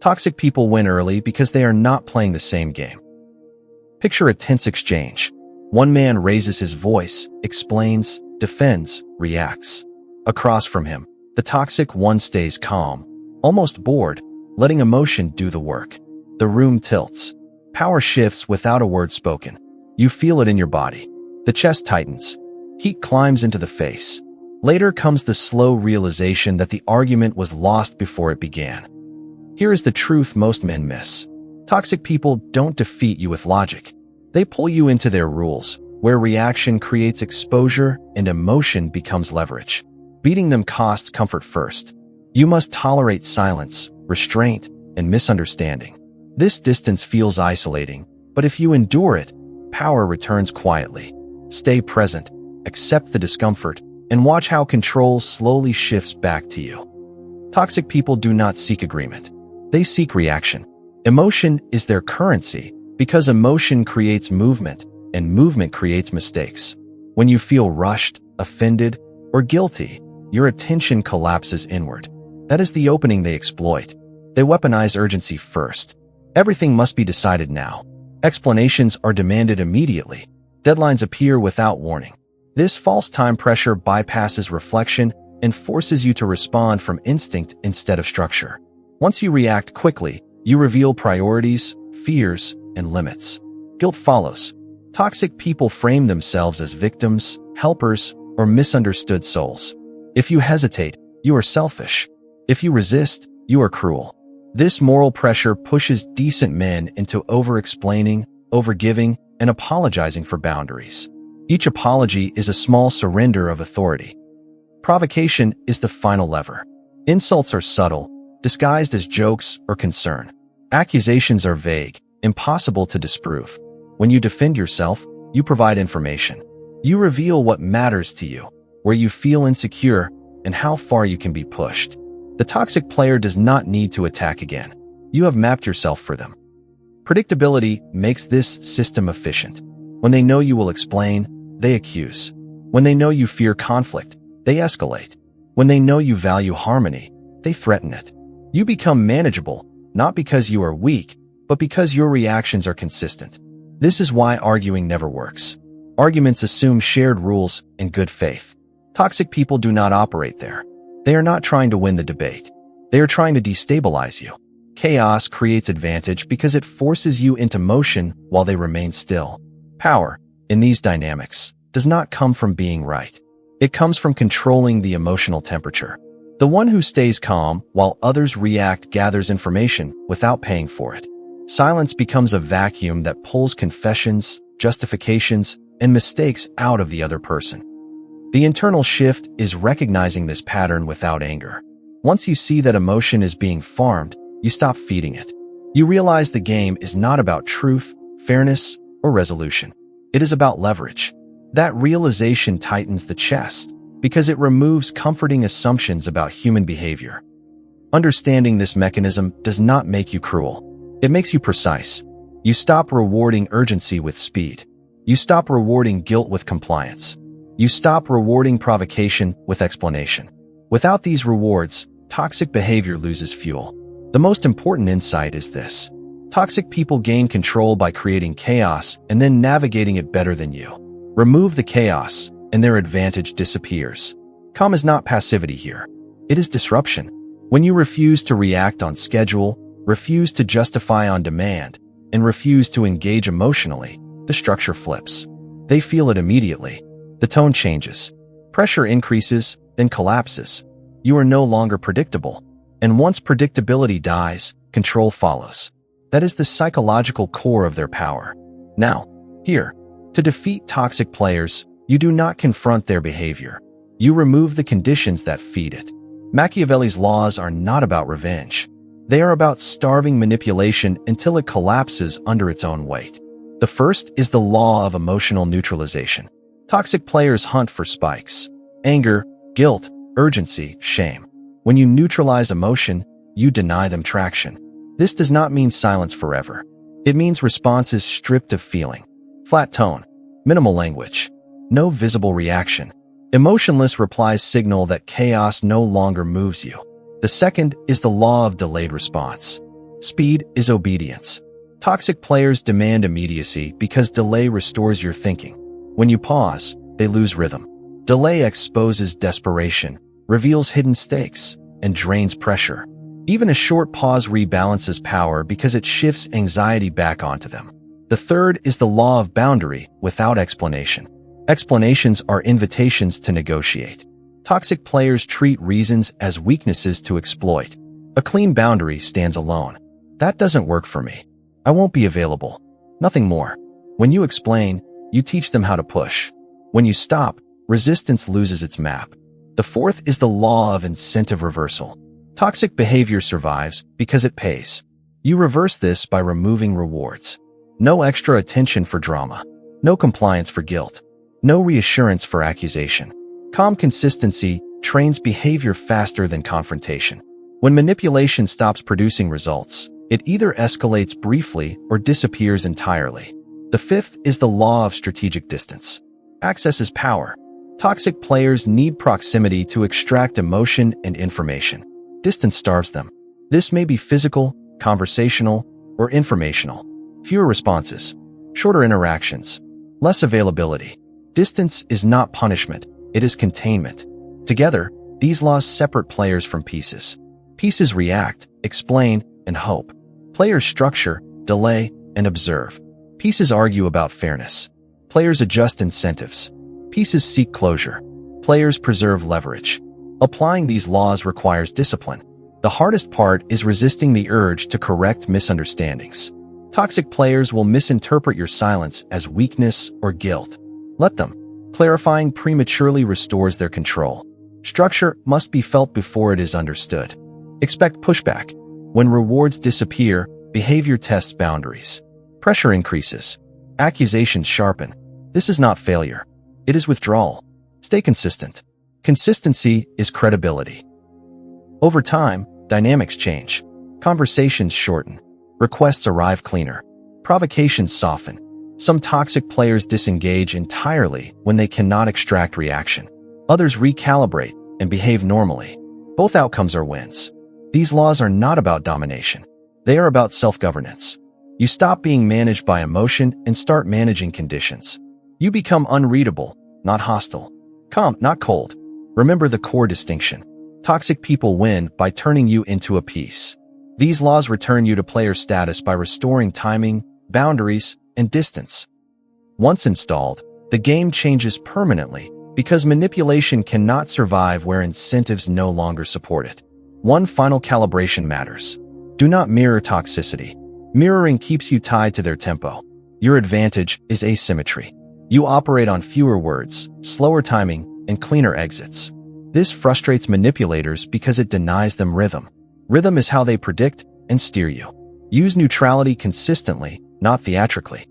Toxic people win early because they are not playing the same game. Picture a tense exchange. One man raises his voice, explains, defends, reacts. Across from him, the toxic one stays calm, almost bored, letting emotion do the work. The room tilts. Power shifts without a word spoken. You feel it in your body. The chest tightens. Heat climbs into the face. Later comes the slow realization that the argument was lost before it began. Here is the truth most men miss. Toxic people don't defeat you with logic. They pull you into their rules, where reaction creates exposure and emotion becomes leverage. Beating them costs comfort first. You must tolerate silence, restraint, and misunderstanding. This distance feels isolating, but if you endure it, power returns quietly. Stay present, accept the discomfort, and watch how control slowly shifts back to you. Toxic people do not seek agreement. They seek reaction. Emotion is their currency because emotion creates movement, and movement creates mistakes. When you feel rushed, offended, or guilty, your attention collapses inward. That is the opening they exploit. They weaponize urgency first. Everything must be decided now. Explanations are demanded immediately. Deadlines appear without warning. This false time pressure bypasses reflection and forces you to respond from instinct instead of structure. Once you react quickly, you reveal priorities, fears, and limits. Guilt follows. Toxic people frame themselves as victims, helpers, or misunderstood souls. If you hesitate, you are selfish. If you resist, you are cruel. This moral pressure pushes decent men into over-explaining, over-giving, and apologizing for boundaries. Each apology is a small surrender of authority. Provocation is the final lever. Insults are subtle, disguised as jokes or concern. Accusations are vague, impossible to disprove. When you defend yourself, you provide information. You reveal what matters to you, where you feel insecure, and how far you can be pushed. The toxic player does not need to attack again. You have mapped yourself for them. Predictability makes this system efficient. When they know you will explain, they accuse. When they know you fear conflict, they escalate. When they know you value harmony, they threaten it. You become manageable, not because you are weak, but because your reactions are consistent. This is why arguing never works. Arguments assume shared rules and good faith. Toxic people do not operate there. They are not trying to win the debate. They are trying to destabilize you. Chaos creates advantage because it forces you into motion while they remain still. Power, in these dynamics, does not come from being right. It comes from controlling the emotional temperature. The one who stays calm while others react gathers information without paying for it. Silence becomes a vacuum that pulls confessions, justifications, and mistakes out of the other person. The internal shift is recognizing this pattern without anger. Once you see that emotion is being farmed, you stop feeding it. You realize the game is not about truth, fairness, or resolution. It is about leverage. That realization tightens the chest because it removes comforting assumptions about human behavior. Understanding this mechanism does not make you cruel. It makes you precise. You stop rewarding urgency with speed. You stop rewarding guilt with compliance. You stop rewarding provocation with explanation. Without these rewards, toxic behavior loses fuel. The most important insight is this. Toxic people gain control by creating chaos and then navigating it better than you. Remove the chaos, and their advantage disappears. Calm is not passivity here. It is disruption. When you refuse to react on schedule, refuse to justify on demand, and refuse to engage emotionally, the structure flips. They feel it immediately. The tone changes. Pressure increases, then collapses. You are no longer predictable. And once predictability dies, control follows. That is the psychological core of their power. Now, here, to defeat toxic players, you do not confront their behavior. You remove the conditions that feed it. Machiavelli's laws are not about revenge. They are about starving manipulation until it collapses under its own weight. The first is the law of emotional neutralization. Toxic players hunt for spikes. Anger, guilt, urgency, shame. When you neutralize emotion, you deny them traction. This does not mean silence forever. It means responses stripped of feeling. Flat tone. Minimal language. No visible reaction. Emotionless replies signal that chaos no longer moves you. The second is the law of delayed response. Speed is obedience. Toxic players demand immediacy because delay restores your thinking. When you pause, they lose rhythm. Delay exposes desperation, reveals hidden stakes, and drains pressure. Even a short pause rebalances power because it shifts anxiety back onto them. The third is the law of boundary without explanation. Explanations are invitations to negotiate. Toxic players treat reasons as weaknesses to exploit. A clean boundary stands alone. That doesn't work for me. I won't be available. Nothing more. When you explain, you teach them how to push. When you stop, resistance loses its map. The fourth is the law of incentive reversal. Toxic behavior survives because it pays. You reverse this by removing rewards. No extra attention for drama. No compliance for guilt. No reassurance for accusation. Calm consistency trains behavior faster than confrontation. When manipulation stops producing results, it either escalates briefly or disappears entirely. The fifth is the law of strategic distance. Access is power. Toxic players need proximity to extract emotion and information. Distance starves them. This may be physical, conversational, or informational. Fewer responses, shorter interactions, less availability. Distance is not punishment, it is containment. Together, these laws separate players from pieces. Pieces react, explain, and hope. Players structure, delay, and observe. Pieces argue about fairness. Players adjust incentives. Pieces seek closure. Players preserve leverage. Applying these laws requires discipline. The hardest part is resisting the urge to correct misunderstandings. Toxic players will misinterpret your silence as weakness or guilt. Let them. Clarifying prematurely restores their control. Structure must be felt before it is understood. Expect pushback. When rewards disappear, behavior tests boundaries. Pressure increases. Accusations sharpen. This is not failure. It is withdrawal. Stay consistent. Consistency is credibility. Over time, dynamics change. Conversations shorten. Requests arrive cleaner. Provocations soften. Some toxic players disengage entirely when they cannot extract reaction. Others recalibrate and behave normally. Both outcomes are wins. These laws are not about domination. They are about self-governance. You stop being managed by emotion and start managing conditions. You become unreadable, not hostile. Calm, not cold. Remember the core distinction. Toxic people win by turning you into a piece. These laws return you to player status by restoring timing, boundaries, and distance. Once installed, the game changes permanently because manipulation cannot survive where incentives no longer support it. One final calibration matters. Do not mirror toxicity. Mirroring keeps you tied to their tempo. Your advantage is asymmetry. You operate on fewer words, slower timing, and cleaner exits. This frustrates manipulators because it denies them rhythm. Rhythm is how they predict and steer you. Use neutrality consistently, not theatrically.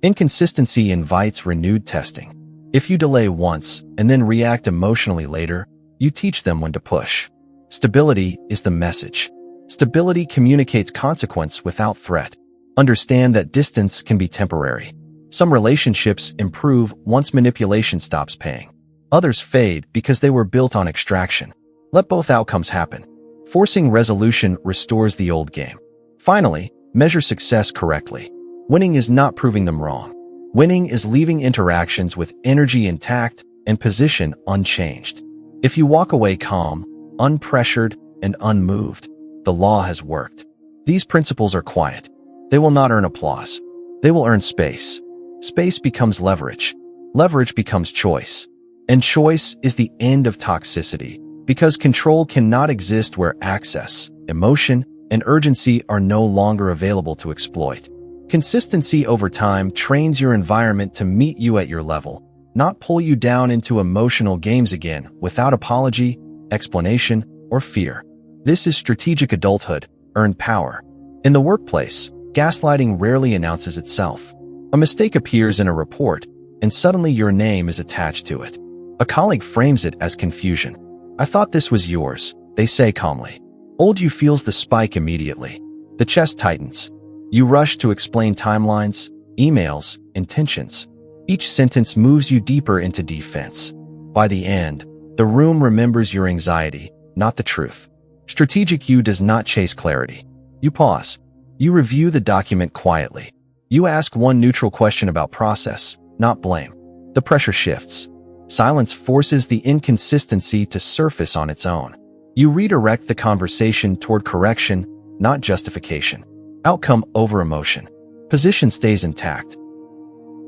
Inconsistency invites renewed testing. If you delay once and then react emotionally later, you teach them when to push. Stability is the message. Stability communicates consequence without threat. Understand that distance can be temporary. Some relationships improve once manipulation stops paying. Others fade because they were built on extraction. Let both outcomes happen. Forcing resolution restores the old game. Finally, measure success correctly. Winning is not proving them wrong. Winning is leaving interactions with energy intact and position unchanged. If you walk away calm, unpressured, and unmoved, the law has worked. These principles are quiet. They will not earn applause. They will earn space. Space becomes leverage. Leverage becomes choice. And choice is the end of toxicity, because control cannot exist where access, emotion, and urgency are no longer available to exploit. Consistency over time trains your environment to meet you at your level, not pull you down into emotional games again without apology, explanation, or fear. This is strategic adulthood, earned power. In the workplace, gaslighting rarely announces itself. A mistake appears in a report, and suddenly your name is attached to it. A colleague frames it as confusion. "I thought this was yours," they say calmly. Old you feels the spike immediately. The chest tightens. You rush to explain timelines, emails, intentions. Each sentence moves you deeper into defense. By the end, the room remembers your anxiety, not the truth. Strategic you does not chase clarity. You pause. You review the document quietly. You ask one neutral question about process, not blame. The pressure shifts. Silence forces the inconsistency to surface on its own. You redirect the conversation toward correction, not justification. Outcome over emotion. Position stays intact.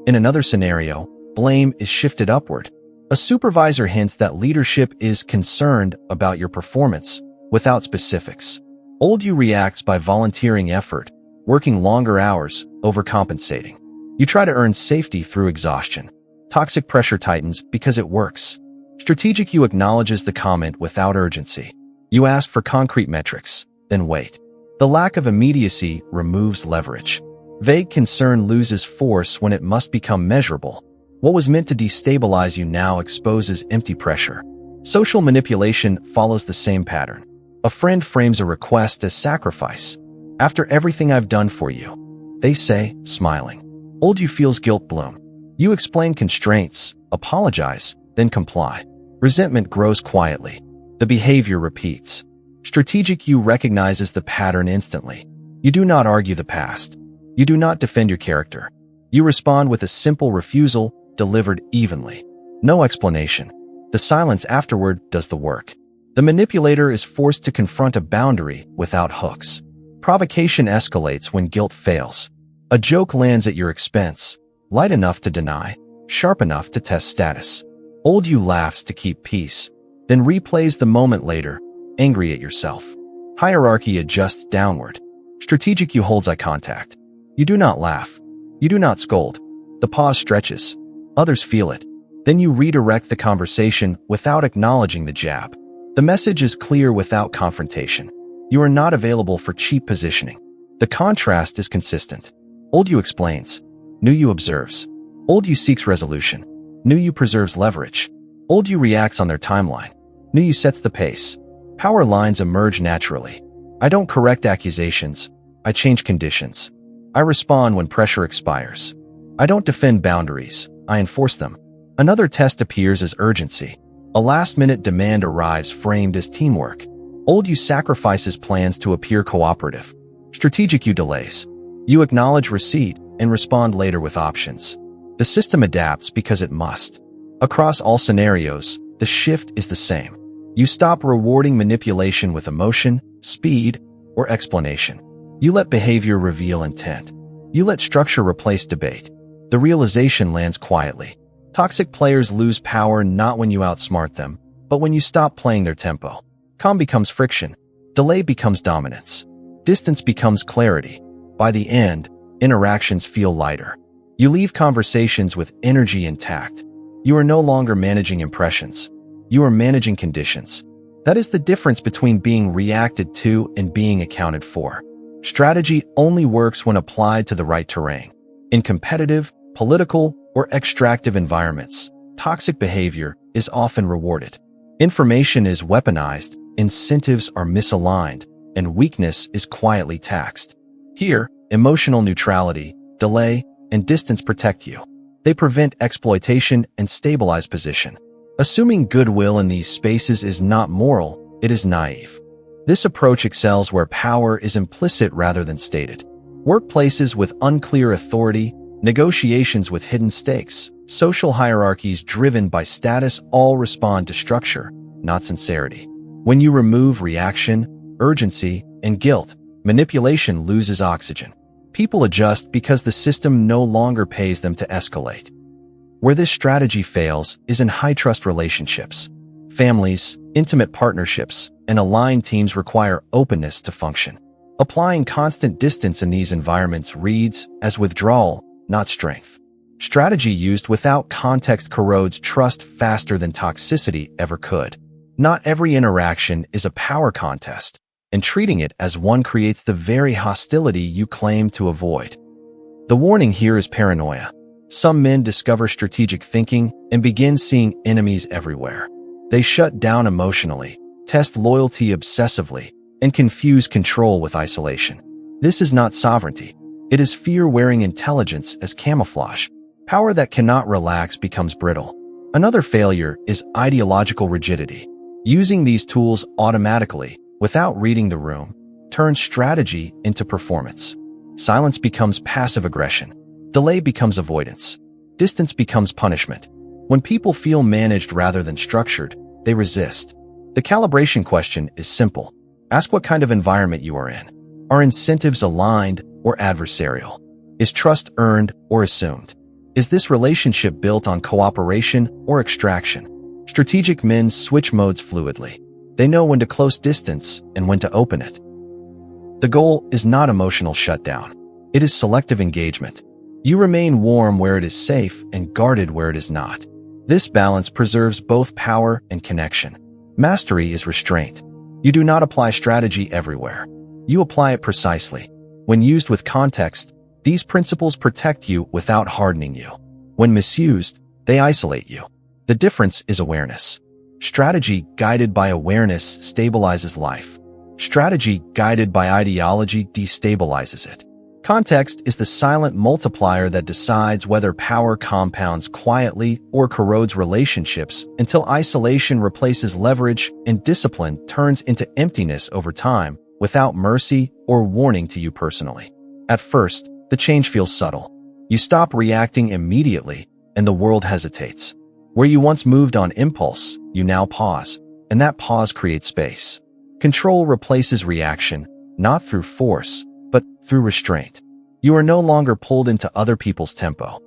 In another scenario, blame is shifted upward. A supervisor hints that leadership is concerned about your performance without specifics. Old you reacts by volunteering effort, working longer hours, overcompensating. You try to earn safety through exhaustion. Toxic pressure tightens because it works. Strategic you acknowledges the comment without urgency. You ask for concrete metrics, then wait. The lack of immediacy removes leverage. Vague concern loses force when it must become measurable. What was meant to destabilize you now exposes empty pressure. Social manipulation follows the same pattern. A friend frames a request as sacrifice. After everything I've done for you, they say, smiling. Old you feels guilt bloom. You explain constraints, apologize, then comply. Resentment grows quietly. The behavior repeats. Strategic you recognizes the pattern instantly. You do not argue the past. You do not defend your character. You respond with a simple refusal, delivered evenly. No explanation. The silence afterward does the work. The manipulator is forced to confront a boundary without hooks. Provocation escalates when guilt fails. A joke lands at your expense, light enough to deny, sharp enough to test status. Old you laughs to keep peace, then replays the moment later, angry at yourself. Hierarchy adjusts downward. Strategic you holds eye contact. You do not laugh. You do not scold. The pause stretches. Others feel it. Then you redirect the conversation without acknowledging the jab. The message is clear without confrontation. You are not available for cheap positioning. The contrast is consistent. Old you explains. New you observes. Old you seeks resolution. New you preserves leverage. Old you reacts on their timeline. New you sets the pace. Power lines emerge naturally. I don't correct accusations. I change conditions. I respond when pressure expires. I don't defend boundaries. I enforce them. Another test appears as urgency. A last-minute demand arrives framed as teamwork. Old you sacrifices plans to appear cooperative. Strategic you delays. You acknowledge receipt and respond later with options. The system adapts because it must. Across all scenarios, the shift is the same. You stop rewarding manipulation with emotion, speed, or explanation. You let behavior reveal intent. You let structure replace debate. The realization lands quietly. Toxic players lose power not when you outsmart them, but when you stop playing their tempo. Calm becomes friction. Delay becomes dominance. Distance becomes clarity. By the end, interactions feel lighter. You leave conversations with energy intact. You are no longer managing impressions. You are managing conditions. That is the difference between being reacted to and being accounted for. Strategy only works when applied to the right terrain. In competitive, political, or extractive environments, toxic behavior is often rewarded. Information is weaponized, incentives are misaligned, and weakness is quietly taxed. Here, emotional neutrality, delay, and distance protect you. They prevent exploitation and stabilize position. Assuming goodwill in these spaces is not moral, it is naive. This approach excels where power is implicit rather than stated. Workplaces with unclear authority, negotiations with hidden stakes, social hierarchies driven by status all respond to structure, not sincerity. When you remove reaction, urgency, and guilt, manipulation loses oxygen. People adjust because the system no longer pays them to escalate. Where this strategy fails is in high-trust relationships. Families, intimate partnerships, and aligned teams require openness to function. Applying constant distance in these environments reads as withdrawal, not strength. Strategy used without context corrodes trust faster than toxicity ever could. Not every interaction is a power contest, and treating it as one creates the very hostility you claim to avoid. The warning here is paranoia. Some men discover strategic thinking and begin seeing enemies everywhere. They shut down emotionally, test loyalty obsessively, and confuse control with isolation. This is not sovereignty. It is fear wearing intelligence as camouflage. Power that cannot relax becomes brittle. Another failure is ideological rigidity. Using these tools automatically, without reading the room, turns strategy into performance. Silence becomes passive aggression. Delay becomes avoidance. Distance becomes punishment. When people feel managed rather than structured, they resist. The calibration question is simple. Ask what kind of environment you are in. Are incentives aligned or adversarial? Is trust earned or assumed? Is this relationship built on cooperation or extraction? Strategic men switch modes fluidly. They know when to close distance and when to open it. The goal is not emotional shutdown. It is selective engagement. You remain warm where it is safe and guarded where it is not. This balance preserves both power and connection. Mastery is restraint. You do not apply strategy everywhere. You apply it precisely. When used with context, these principles protect you without hardening you. When misused, they isolate you. The difference is awareness. Strategy guided by awareness stabilizes life. Strategy guided by ideology destabilizes it. Context is the silent multiplier that decides whether power compounds quietly or corrodes relationships until isolation replaces leverage and discipline turns into emptiness over time, without mercy or warning to you personally. At first, the change feels subtle. You stop reacting immediately, and the world hesitates. Where you once moved on impulse, you now pause, and that pause creates space. Control replaces reaction, not through force, but through restraint. You are no longer pulled into other people's tempo.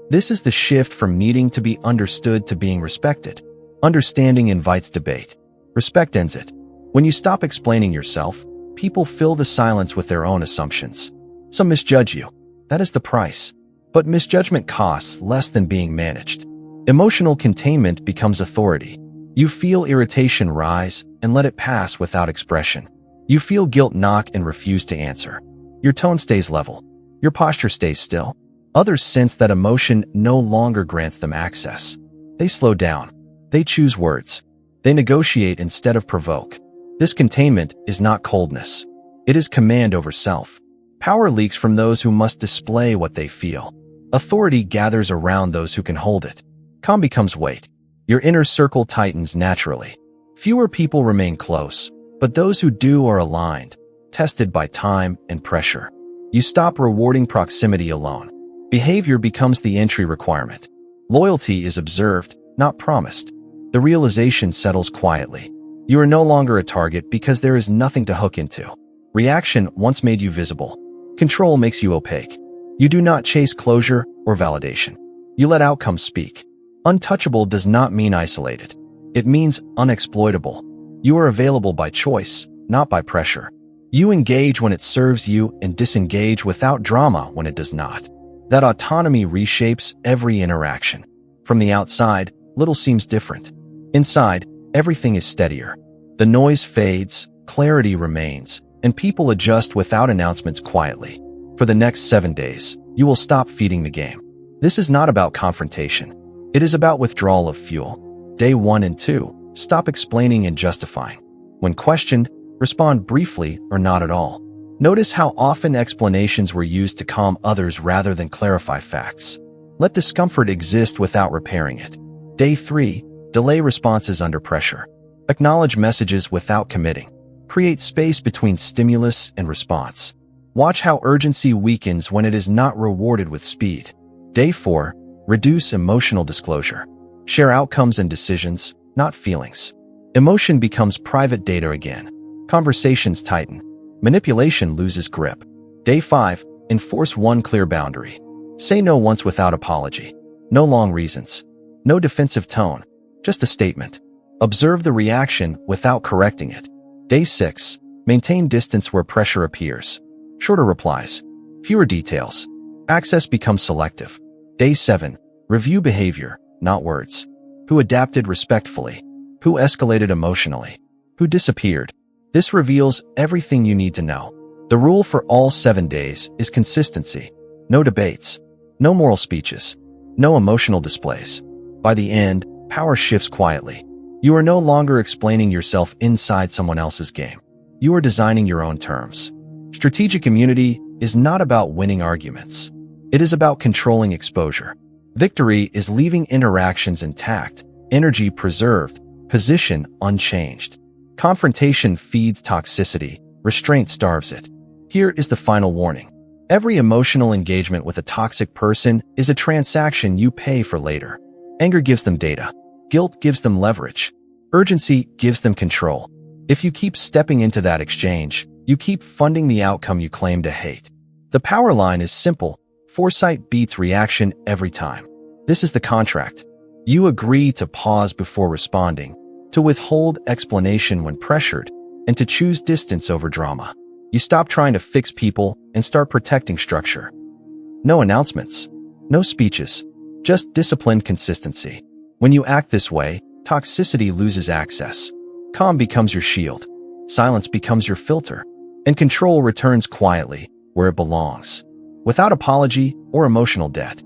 This is the shift from needing to be understood to being respected. Understanding invites debate. Respect ends it. When you stop explaining yourself, people fill the silence with their own assumptions. Some misjudge you. That is the price. But misjudgment costs less than being managed. Emotional containment becomes authority. You feel irritation rise and let it pass without expression. You feel guilt knock and refuse to answer. Your tone stays level. Your posture stays still. Others sense that emotion no longer grants them access. They slow down. They choose words. They negotiate instead of provoke. This containment is not coldness. It is command over self. Power leaks from those who must display what they feel. Authority gathers around those who can hold it. Calm becomes weight. Your inner circle tightens naturally. Fewer people remain close, but those who do are aligned, tested by time and pressure. You stop rewarding proximity alone. Behavior becomes the entry requirement. Loyalty is observed, not promised. The realization settles quietly. You are no longer a target because there is nothing to hook into. Reaction once made you visible. Control makes you opaque. You do not chase closure or validation. You let outcomes speak. Untouchable does not mean isolated. It means unexploitable. You are available by choice, not by pressure. You engage when it serves you and disengage without drama when it does not. That autonomy reshapes every interaction. From the outside, little seems different. Inside, everything is steadier. The noise fades, clarity remains, and people adjust without announcements quietly. For the next 7 days, you will stop feeding the game. This is not about confrontation. It is about withdrawal of fuel. Day 1 and 2, stop explaining and justifying. When questioned, respond briefly or not at all. Notice how often explanations were used to calm others rather than clarify facts. Let discomfort exist without repairing it. Day 3, delay responses under pressure. Acknowledge messages without committing. Create space between stimulus and response. Watch how urgency weakens when it is not rewarded with speed. Day 4, reduce emotional disclosure. Share outcomes and decisions, not feelings. Emotion becomes private data again. Conversations tighten. Manipulation loses grip. Day 5, enforce one clear boundary. Say no once without apology. No long reasons. No defensive tone. Just a statement. Observe the reaction without correcting it. Day 6, maintain distance where pressure appears. Shorter replies. Fewer details. Access becomes selective. Day 7, review behavior, not words. Who adapted respectfully? Who escalated emotionally? Who disappeared? This reveals everything you need to know. The rule for all 7 days is consistency. No debates. No moral speeches. No emotional displays. By the end, power shifts quietly. You are no longer explaining yourself inside someone else's game. You are designing your own terms. Strategic immunity is not about winning arguments. It is about controlling exposure. Victory is leaving interactions intact, energy preserved, position unchanged. Confrontation feeds toxicity. Restraint starves it. Here is the final warning. Every emotional engagement with a toxic person is a transaction you pay for later. Anger gives them data. Guilt gives them leverage. Urgency gives them control. If you keep stepping into that exchange, you keep funding the outcome you claim to hate. The power line is simple. Foresight beats reaction every time. This is the contract. You agree to pause before responding, to withhold explanation when pressured, and to choose distance over drama. You stop trying to fix people and start protecting structure. No announcements, no speeches, just disciplined consistency. When you act this way, toxicity loses access. Calm becomes your shield. Silence becomes your filter. And control returns quietly, where it belongs, without apology or emotional debt.